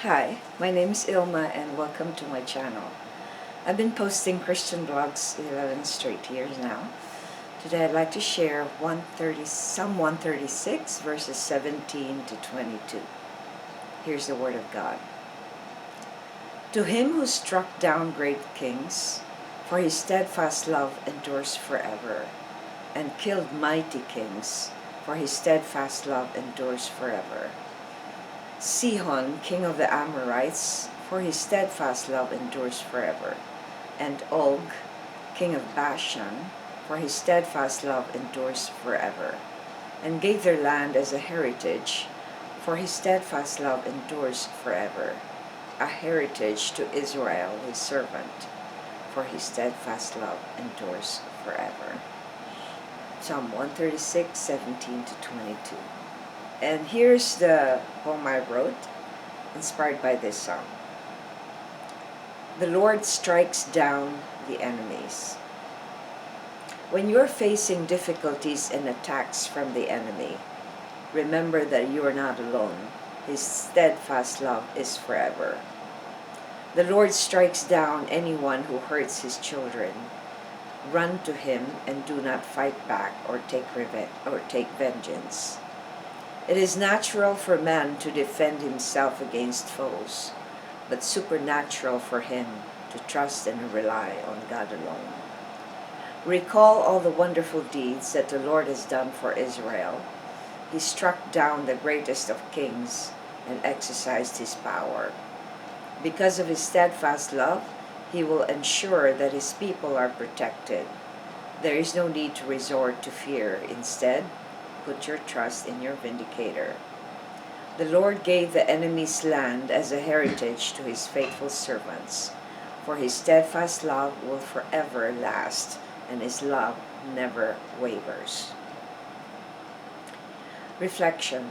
Hi, my name is Ilma and welcome to my channel. I've been posting Christian blogs 11 straight years now. Today I'd like to share Psalm 136 verses 17 to 22. Here's the word of God. To him who struck down great kings, for his steadfast love endures forever, and killed mighty kings, for his steadfast love endures forever. Sihon, king of the Amorites, for his steadfast love endures forever, and Og, king of Bashan, for his steadfast love endures forever, and gave their land as a heritage, for his steadfast love endures forever, a heritage to Israel his servant, for his steadfast love endures forever. Psalm 136, 17 to 22. And here's the poem I wrote, inspired by this song. The Lord strikes down the enemies. When you're facing difficulties and attacks from the enemy, remember that you are not alone. His steadfast love is forever. The Lord strikes down anyone who hurts his children. Run to him and do not fight back or take vengeance. It is natural for man to defend himself against foes, but supernatural for him to trust and rely on God alone. Recall all the wonderful deeds that the Lord has done for Israel. He struck down the greatest of kings and exercised his power. Because of his steadfast love, he will ensure that his people are protected. There is no need to resort to fear. Instead, put your trust in your vindicator. The Lord gave the enemy's land as a heritage to his faithful servants, for his steadfast love will forever last, and his love never wavers. Reflection.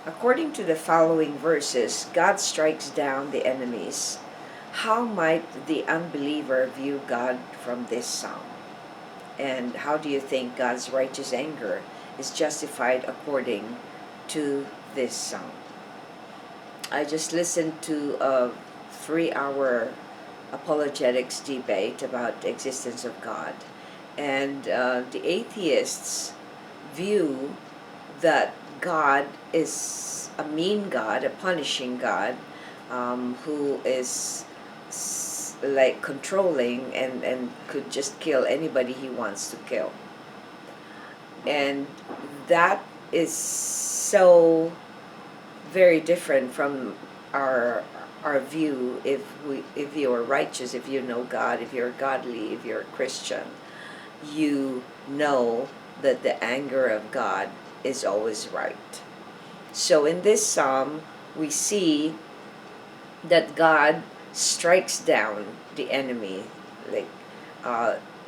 According to the following verses, God strikes down the enemies. How might the unbeliever view God from this psalm? And how do you think God's righteous anger is justified according to this psalm? I just listened to a 3-hour apologetics debate about the existence of God, and the atheists view that God is a mean God, a punishing God, who is like controlling and could just kill anybody he wants to kill. And that is so very different from our view. If you are righteous, if you know God, if you're godly, if you're a Christian, you know that the anger of God is always right. So in this psalm, we see that God strikes down the enemy,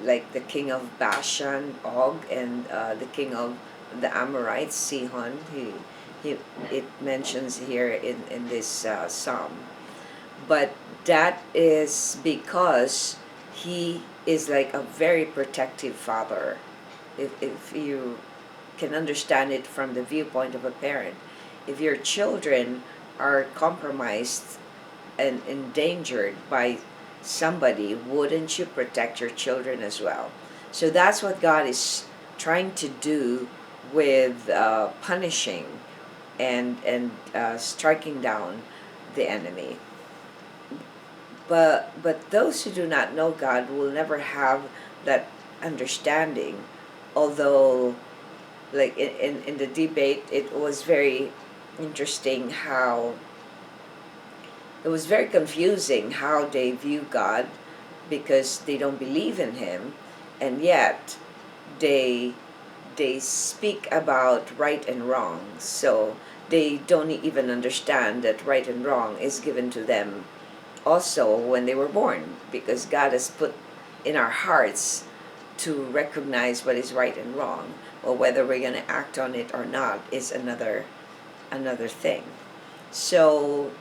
like the king of Bashan, Og, and the king of the Amorites, Sihon. It mentions here in this psalm. But that is because he is like a very protective father. If you can understand it from the viewpoint of a parent, if your children are compromised and endangered by somebody, wouldn't you protect your children as well? So that's what God is trying to do with punishing and striking down the enemy. But those who do not know God will never have that understanding. Although, like in the debate, it was very interesting how it was very confusing how they view God, because they don't believe in him, and yet they speak about right and wrong. So they don't even understand that right and wrong is given to them also when they were born, because God has put in our hearts to recognize what is right and wrong. Well, whether we're going to act on it or not is another thing. So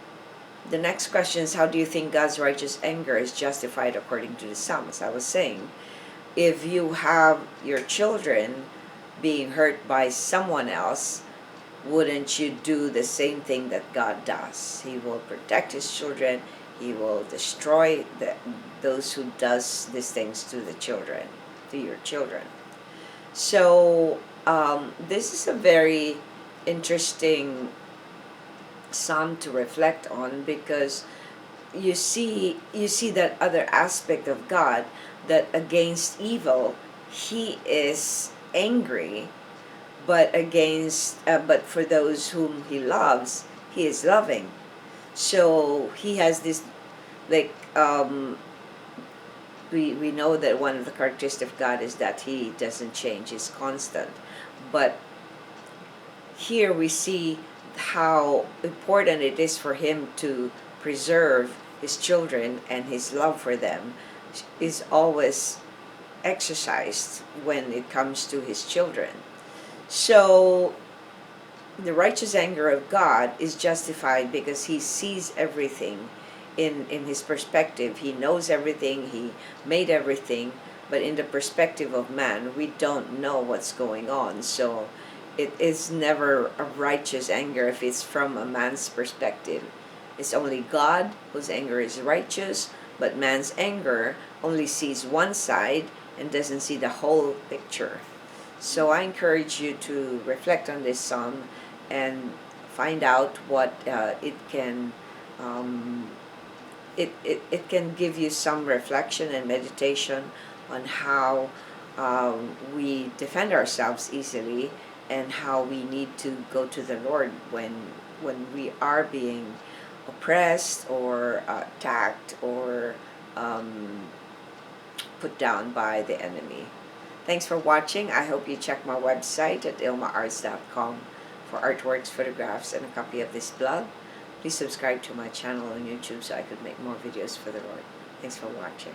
the next question is, how do you think God's righteous anger is justified according to the psalm? As I was saying, if you have your children being hurt by someone else, wouldn't you do the same thing that God does? He will protect his children. He will destroy those who does these things to the children, to your children. So this is a very interesting psalm to reflect on, because you see that other aspect of God, that against evil he is angry, but for those whom he loves, he is loving. So he has this, like, we know that one of the characteristics of God is that he doesn't change, he's constant. But here we see how important it is for him to preserve his children, and his love for them is always exercised when it comes to his children. So the righteous anger of God is justified because he sees everything in his perspective. He knows everything, he made everything, but in the perspective of man, we don't know what's going on. So it is never a righteous anger if it's from a man's perspective. It's only God whose anger is righteous, but man's anger only sees one side and doesn't see the whole picture. So I encourage you to reflect on this psalm and find out what it can it can give you some reflection and meditation on how we defend ourselves easily, and how we need to go to the Lord when we are being oppressed or attacked or put down by the enemy. Thanks for watching. I hope you check my website at ilmaarts.com for artworks, photographs, and a copy of this blog. Please subscribe to my channel on YouTube so I could make more videos for the Lord. Thanks for watching.